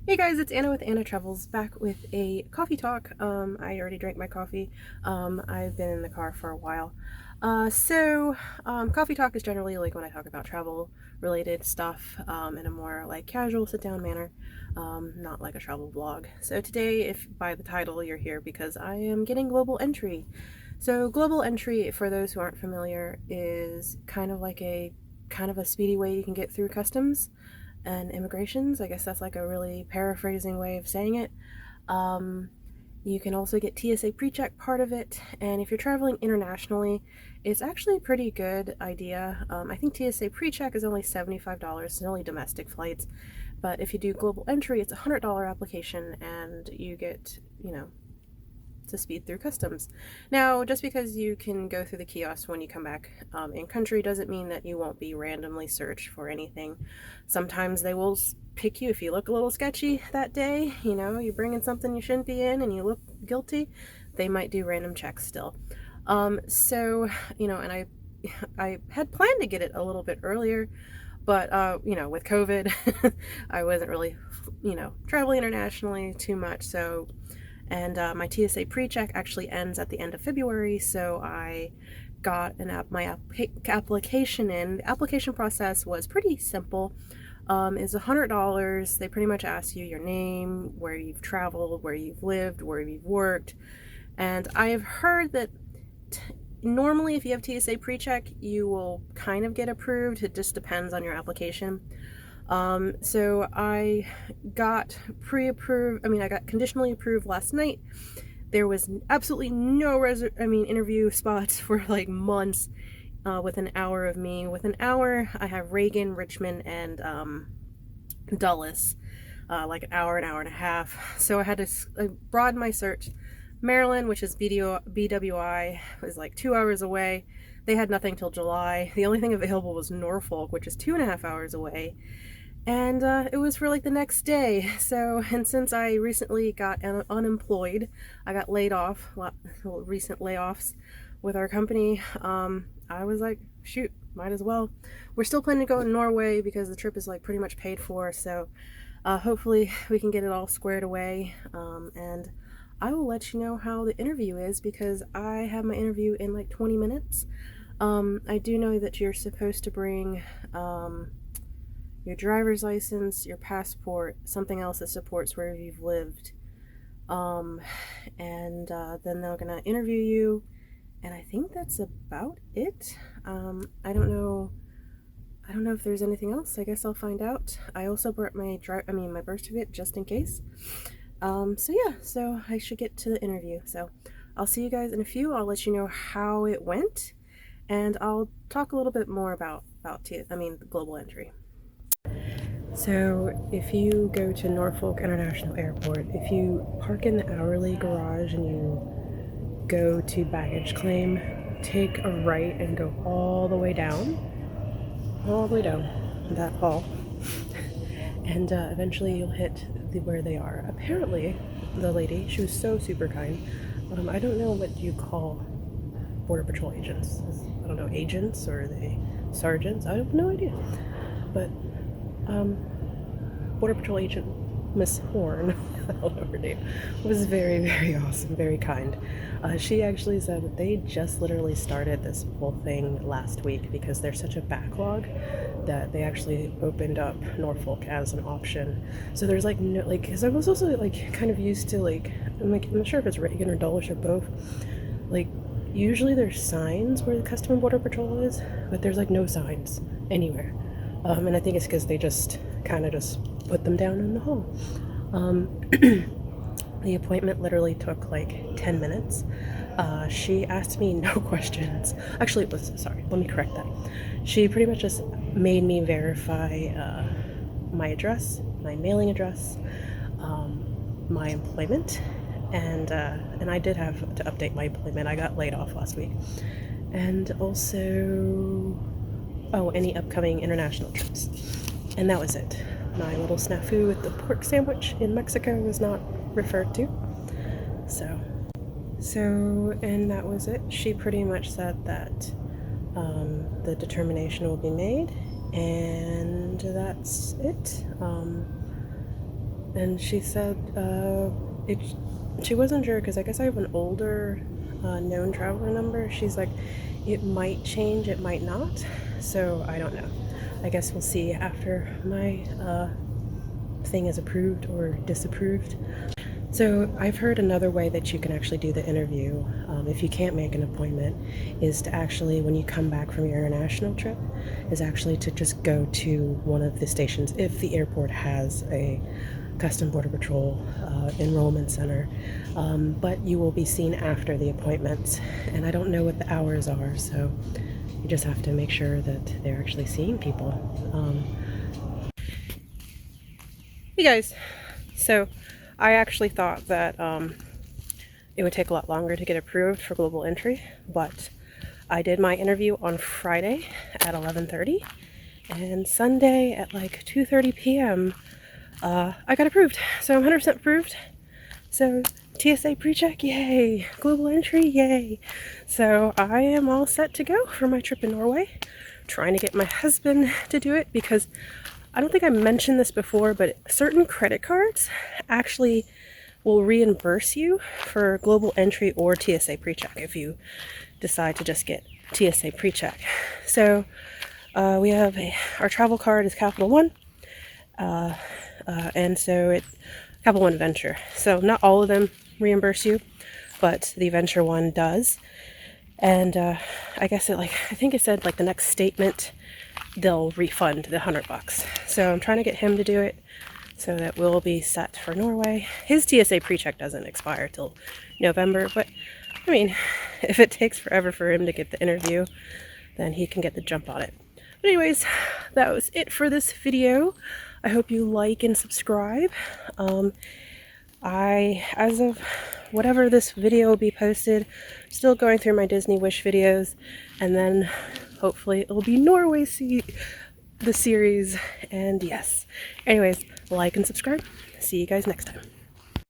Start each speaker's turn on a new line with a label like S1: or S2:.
S1: Hey guys, it's Anna with Anna Travels, back with a coffee talk. I already drank my coffee. I've been in the car for a while. Coffee talk is generally like when I talk about travel related stuff in a more like casual sit down manner, not like a travel vlog. So today, if by the title you're here because I am getting global entry. So global entry, for those who aren't familiar, is kind of like a speedy way you can get through customs and immigrations. I guess that's like a really paraphrasing way of saying it. Um, you can also get TSA PreCheck part of it, and if you're traveling internationally, it's actually a pretty good idea. I think TSA PreCheck is only $75, it's only domestic flights, but if you do global entry, it's a $100 application, and you get, to speed through customs. Now, just because you can go through the kiosk when you come back in country doesn't mean that you won't be randomly searched for anything. Sometimes they will pick you if you look a little sketchy that day. You're bringing something you shouldn't be in and you look guilty. They might do random checks still. And I had planned to get it a little bit earlier, but with COVID, I wasn't really, traveling internationally too much, so and my TSA PreCheck actually ends at the end of February, so I got my application in. The application process was pretty simple. It's $100. They pretty much ask you your name, where you've traveled, where you've lived, where you've worked, and I have heard that normally if you have TSA PreCheck, you will kind of get approved. It just depends on your application. So I got I got conditionally approved last night. There was absolutely no interview spots for like months. With an hour of me. With an hour, I have Reagan, Richmond, and Dulles. Like an hour and a half. So I had to broaden my search. Maryland, which is BWI, was like 2 hours away. They had nothing till July. The only thing available was Norfolk, which is 2.5 hours away. And it was for like the next day. And since I recently got unemployed, I got laid off, recent layoffs with our company. I was like, shoot, might as well. We're still planning to go to Norway because the trip is like pretty much paid for. So hopefully we can get it all squared away. And I will let you know how the interview is because I have my interview in like 20 minutes. I do know that you're supposed to bring your driver's license, your passport, something else that supports where you've lived. Then they're gonna interview you, and I think that's about it. I don't know. I don't know if there's anything else. I guess I'll find out. I also brought my my birth certificate just in case. So I should get to the interview. So I'll see you guys in a few. I'll let you know how it went, and I'll talk a little bit more about global entry. So if you go to Norfolk International Airport, if you park in the hourly garage and you go to baggage claim, take a right and go all the way down that hall, and eventually you'll hit where they are. Apparently, the lady, she was so super kind. I don't know what you call Border Patrol agents. I don't know, agents or are they sergeants? I have no idea. But Border Patrol agent Miss Horn, I don't know her name, was very, very awesome, very kind. She actually said that they just literally started this whole thing last week because there's such a backlog that they actually opened up Norfolk as an option. So there's like no, like, because I was also like kind of used to I'm not sure if it's Reagan or Dulles or both. Like, usually there's signs where the Custom and Border Patrol is, but there's like no signs anywhere. And I think it's because they just kind of just put them down in the hall. The appointment literally took like 10 minutes. She asked me no questions. Actually, let me correct that. She pretty much just made me verify my address, my mailing address, my employment, and I did have to update my employment. I got laid off last week. And also, any upcoming international trips. And that was it. My little snafu with the pork sandwich in Mexico was not referred to. And that was it. She pretty much said that the determination will be made, and that's it. and she said she wasn't sure because I guess I have an older known traveler number. She's like, it might change, it might not. So I don't know. I guess we'll see after my thing is approved or disapproved. So I've heard another way that you can actually do the interview, if you can't make an appointment, is to actually, when you come back from your international trip, is actually to just go to one of the stations if the airport has a Custom Border Patrol enrollment center. But you will be seen after the appointments, and I don't know what the hours are, so you just have to make sure that they're actually seeing people. Hey guys, so I actually thought that it would take a lot longer to get approved for global entry, but I did my interview on Friday at 11:30, and Sunday at like 2:30 p.m. I got approved. So I'm 100% approved. So TSA pre-check, yay! Global entry, yay! So I am all set to go for my trip in Norway. Trying to get my husband to do it because I don't think I mentioned this before, but certain credit cards actually will reimburse you for global entry or TSA pre-check if you decide to just get TSA pre-check. So we have our travel card is Capital One, and so it's Capital One Venture. So not all of them reimburse you, but the Venture one does. And I guess I think it said like the next statement they'll refund the $100. So I'm trying to get him to do it so that we'll be set for Norway. His TSA pre-check doesn't expire till November, but I mean, if it takes forever for him to get the interview, then he can get the jump on it. But anyways, that was it for this video. I hope you like and subscribe. As of whatever this video will be posted, still going through my Disney Wish videos, and then hopefully it will be Norway the series. And yes, anyways, like and subscribe. See you guys next time.